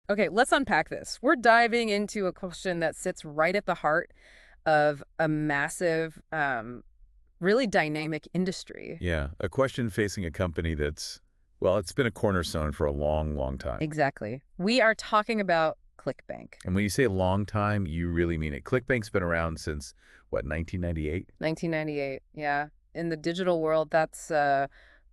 Okay, let's unpack this. We're diving into a question that sits right at the heart of a massive, really dynamic industry. Yeah, a question facing a company that's, well, it's been a cornerstone for a long, long time. Exactly. We are talking about ClickBank. And when you say long time, you really mean it. ClickBank's been around since, what, 1998? 1998. Yeah. In the digital world, that's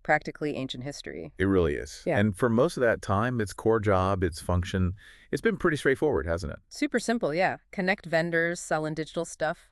practically ancient history. It really is. Yeah. And for most of that time, its core job, its function, it's been pretty straightforward, hasn't it? Super simple, yeah. Connect vendors selling digital stuff,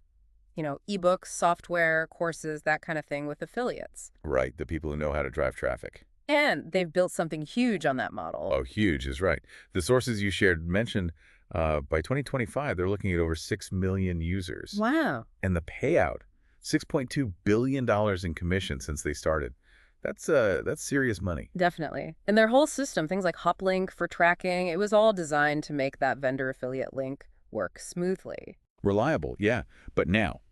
ebooks, software, courses, that kind of thing with affiliates. Right, the people who know how to drive traffic. And they've built something huge on that model. Oh, huge is right. The sources you shared mentioned by 2025, they're looking at over 6 million users. Wow. And the payout, $6.2 billion in commission since they started. That's serious money. Definitely. And their whole system, things like Hoplink for tracking, it was all designed to make that vendor affiliate link work smoothly. Reliable, yeah. But now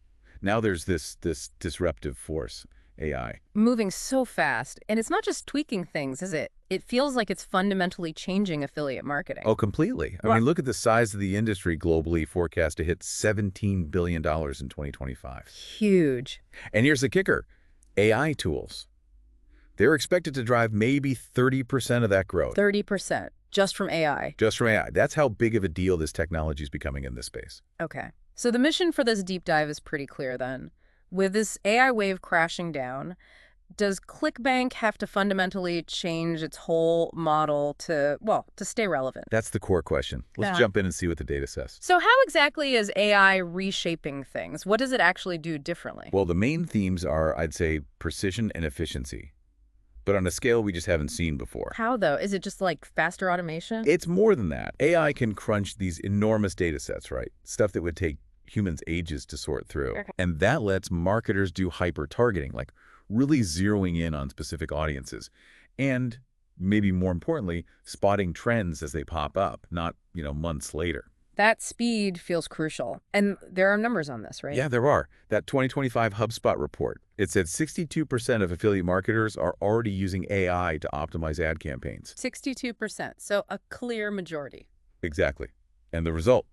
there's this disruptive force, AI. Moving so fast. And it's not just tweaking things, is it? It feels like it's fundamentally changing affiliate marketing. Oh, completely. I Right. mean, look at the size of the industry globally forecast to hit $17 billion in 2025. Huge. And here's the kicker. AI tools. They're expected to drive maybe 30% of that growth 30% just from AI. just from AI. That's how big of a deal this technology is becoming in this space. Okay. So the mission for this deep dive is pretty clear then. With this AI wave crashing down, does ClickBank have to fundamentally change its whole model to stay relevant? That's the core question. Let's Yeah. jump in and see what the data says. So how exactly is AI reshaping things? What does it actually do differently? Well, the main themes are, I'd say, precision and efficiency, but on a scale we just haven't seen before. How, though? Is it just like faster automation? It's more than that. AI can crunch these enormous data sets, right? Stuff that would take humans ages to sort through. Okay. And that lets marketers do hyper-targeting, like really zeroing in on specific audiences. And maybe more importantly, spotting trends as they pop up, not, months later. That speed feels crucial. And there are numbers on this, right? Yeah, there are. That 2025 HubSpot report, it said 62% of affiliate marketers are already using AI to optimize ad campaigns. 62%. So a clear majority. Exactly. And the result?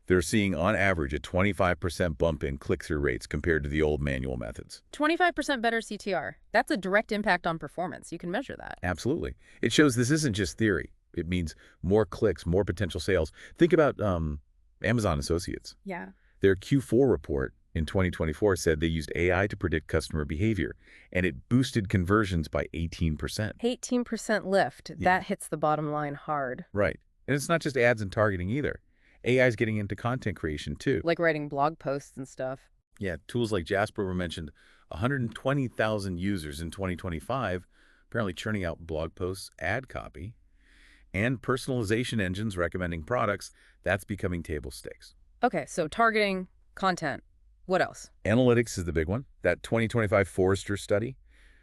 They're seeing, on average, a 25% bump in click-through rates compared to the old manual methods. 25% better CTR. That's a direct impact on performance. You can measure that. Absolutely. It shows this isn't just theory. It means more clicks, more potential sales. Think about Amazon Associates. Yeah. Their Q4 report in 2024 said they used AI to predict customer behavior, and it boosted conversions by 18%. 18% lift. Yeah. That hits the bottom line hard. Right. And it's not just ads and targeting either. AI is getting into content creation too. Like writing blog posts and stuff. Yeah, tools like Jasper were mentioned. 120,000 users in 2025, apparently churning out blog posts, ad copy, and personalization engines recommending products. That's becoming table stakes. Okay, so targeting, content. What else? Analytics is the big one. That 2025 Forrester study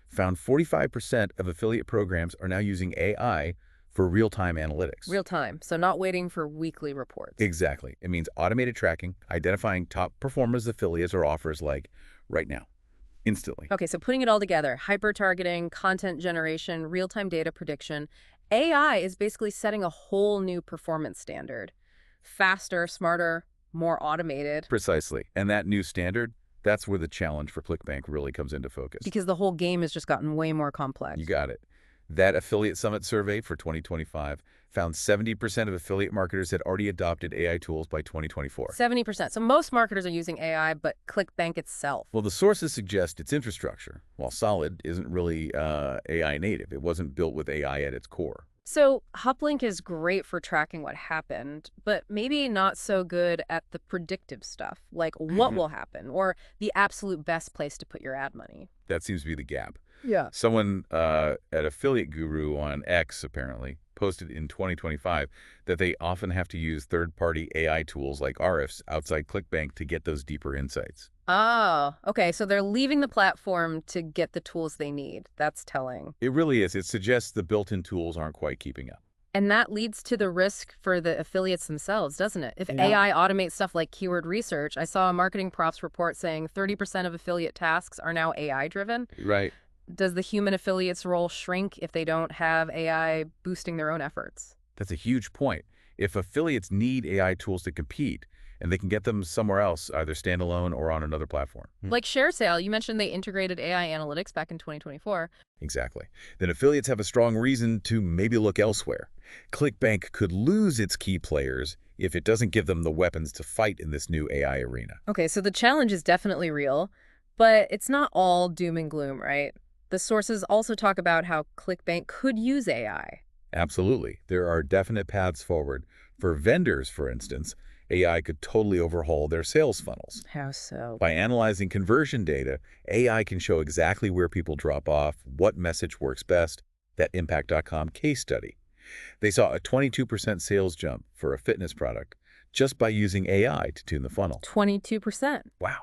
found 45% of affiliate programs are now using AI for real-time analytics. Real time. So not waiting for weekly reports. Exactly. It means automated tracking, identifying top performers, affiliates, or offers like right now, instantly. Okay, so putting it all together, hyper-targeting, content generation, real-time data prediction, AI is basically setting a whole new performance standard. Faster, smarter, more automated. Precisely. And that new standard, that's where the challenge for ClickBank really comes into focus. Because the whole game has just gotten way more complex. You got it. That Affiliate Summit survey for 2025 found 70% of affiliate marketers had already adopted AI tools by 2024. 70%. So most marketers are using AI, but ClickBank itself. Well, the sources suggest its infrastructure, while solid, isn't really AI native. It wasn't built with AI at its core. So Hoplink is great for tracking what happened, but maybe not so good at the predictive stuff, like what will happen or the absolute best place to put your ad money. That seems to be the gap. Yeah. Someone at Affiliate Guru on X, apparently, posted in 2025 that they often have to use third-party AI tools like RFs outside ClickBank to get those deeper insights. Oh, okay. So they're leaving the platform to get the tools they need. That's telling. It really is. It suggests the built-in tools aren't quite keeping up. And that leads to the risk for the affiliates themselves, doesn't it? If Yeah. AI automates stuff like keyword research, I saw a marketing props report saying 30% of affiliate tasks are now AI-driven. Right. Does the human affiliates role shrink if they don't have AI boosting their own efforts? That's a huge point. If affiliates need AI tools to compete, and they can get them somewhere else, either standalone or on another platform. Like ShareSale, you mentioned they integrated AI analytics back in 2024. Exactly. Then affiliates have a strong reason to maybe look elsewhere. ClickBank could lose its key players if it doesn't give them the weapons to fight in this new AI arena. Okay, so the challenge is definitely real, but it's not all doom and gloom, right? The sources also talk about how ClickBank could use AI. Absolutely. There are definite paths forward. For vendors, for instance, AI could totally overhaul their sales funnels. How so? By analyzing conversion data, AI can show exactly where people drop off, what message works best. That Impact.com case study. They saw a 22% sales jump for a fitness product just by using AI to tune the funnel. 22%. Wow.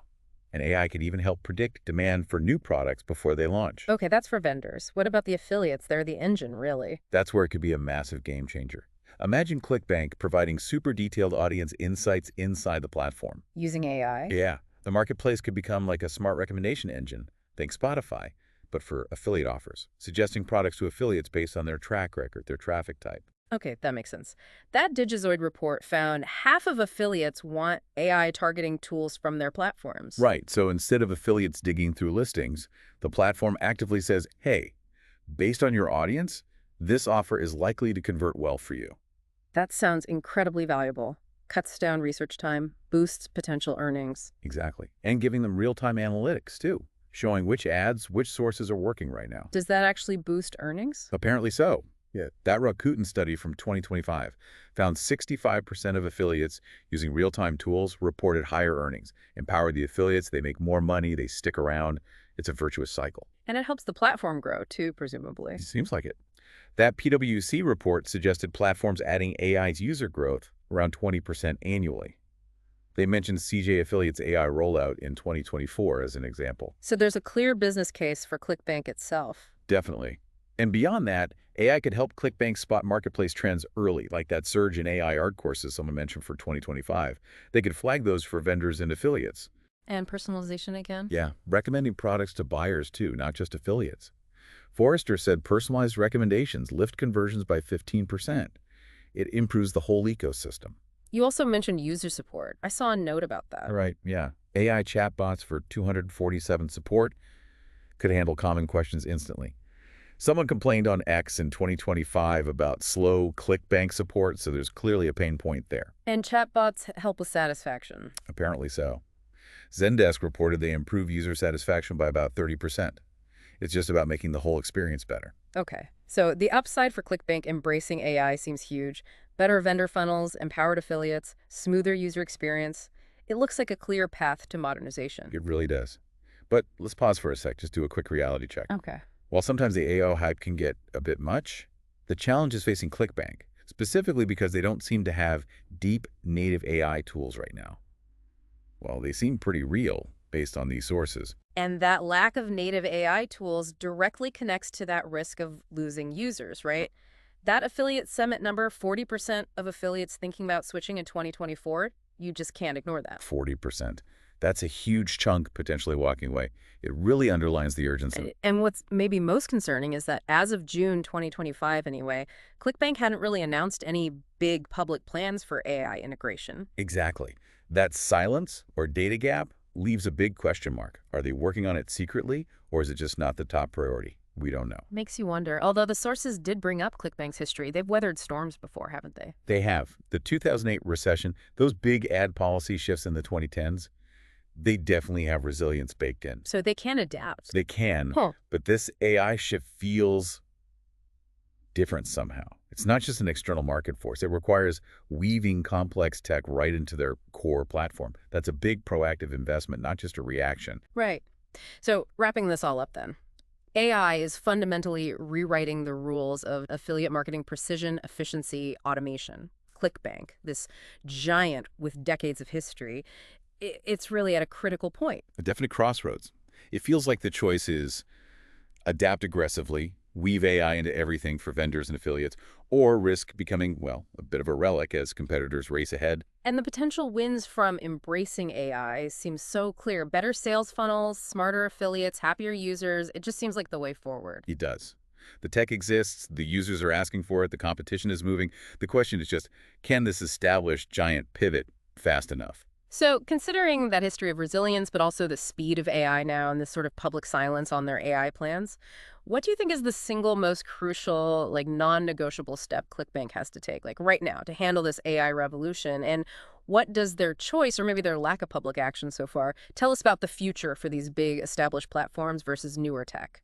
And AI could even help predict demand for new products before they launch. Okay, that's for vendors. What about the affiliates? They're the engine, really. That's where it could be a massive game changer. Imagine ClickBank providing super detailed audience insights inside the platform. Using AI? Yeah, the marketplace could become like a smart recommendation engine, think Spotify, but for affiliate offers, suggesting products to affiliates based on their track record, their traffic type. Okay, that makes sense. That Digizoid report found half of affiliates want AI targeting tools from their platforms. Right, so instead of affiliates digging through listings, the platform actively says, hey, based on your audience, this offer is likely to convert well for you. That sounds incredibly valuable. Cuts down research time, boosts potential earnings. Exactly. And giving them real-time analytics, too, showing which ads, which sources are working right now. Does that actually boost earnings? Apparently so. Yeah. That Rakuten study from 2025 found 65% of affiliates using real-time tools reported higher earnings. Empower the affiliates, they make more money, they stick around. It's a virtuous cycle. And it helps the platform grow, too, presumably. Seems like it. That PwC report suggested platforms adding AI's user growth around 20% annually. They mentioned CJ Affiliates' AI rollout in 2024 as an example. So there's a clear business case for ClickBank itself. Definitely. And beyond that, AI could help ClickBank spot marketplace trends early, like that surge in AI art courses someone mentioned for 2025. They could flag those for vendors and affiliates. And personalization again? Yeah, recommending products to buyers too, not just affiliates. Forrester said personalized recommendations lift conversions by 15%. It improves the whole ecosystem. You also mentioned user support. I saw a note about that. All right, yeah. AI chatbots for 247 support could handle common questions instantly. Someone complained on X in 2025 about slow ClickBank support, so there's clearly a pain point there. And chatbots help with satisfaction. Apparently so. Zendesk reported they improve user satisfaction by about 30%. It's just about making the whole experience better. Okay, so the upside for ClickBank embracing AI seems huge. Better vendor funnels, empowered affiliates, smoother user experience. It looks like a clear path to modernization. It really does. But let's pause for a sec, just do a quick reality check. Okay. While sometimes the AI hype can get a bit much, the challenge is facing ClickBank, specifically because they don't seem to have deep native AI tools right now. Well, they seem pretty real based on these sources. And that lack of native AI tools directly connects to that risk of losing users, right? That affiliate summit number, 40% of affiliates thinking about switching in 2024, you just can't ignore that. 40%. That's a huge chunk potentially walking away. It really underlines the urgency. And what's maybe most concerning is that as of June 2025 anyway, ClickBank hadn't really announced any big public plans for AI integration. Exactly. That silence or data gap leaves a big question mark. Are they working on it secretly, or is it just not the top priority? We don't know. Makes you wonder. Although the sources did bring up ClickBank's history, they've weathered storms before, haven't they? They have. The 2008 recession, those big ad policy shifts in the 2010s, they definitely have resilience baked in. So they can adapt. They can, Huh. but this AI shift feels different somehow. It's not just an external market force. It requires weaving complex tech right into their core platform. That's a big proactive investment, not just a reaction. Right. So wrapping this all up then. AI is fundamentally rewriting the rules of affiliate marketing precision, efficiency, automation. ClickBank, this giant with decades of history, it's really at a critical point. A definite crossroads. It feels like the choice is adapt aggressively, weave AI into everything for vendors and affiliates, or risk becoming, well, a bit of a relic as competitors race ahead. And the potential wins from embracing AI seem so clear. Better sales funnels, smarter affiliates, happier users. It just seems like the way forward. It does. The tech exists, the users are asking for it, the competition is moving. The question is just, can this established giant pivot fast enough? So, considering that history of resilience, but also the speed of AI now and this sort of public silence on their AI plans, what do you think is the single most crucial, like non-negotiable step ClickBank has to take, like right now, to handle this AI revolution? And what does their choice, or maybe their lack of public action so far, tell us about the future for these big established platforms versus newer tech?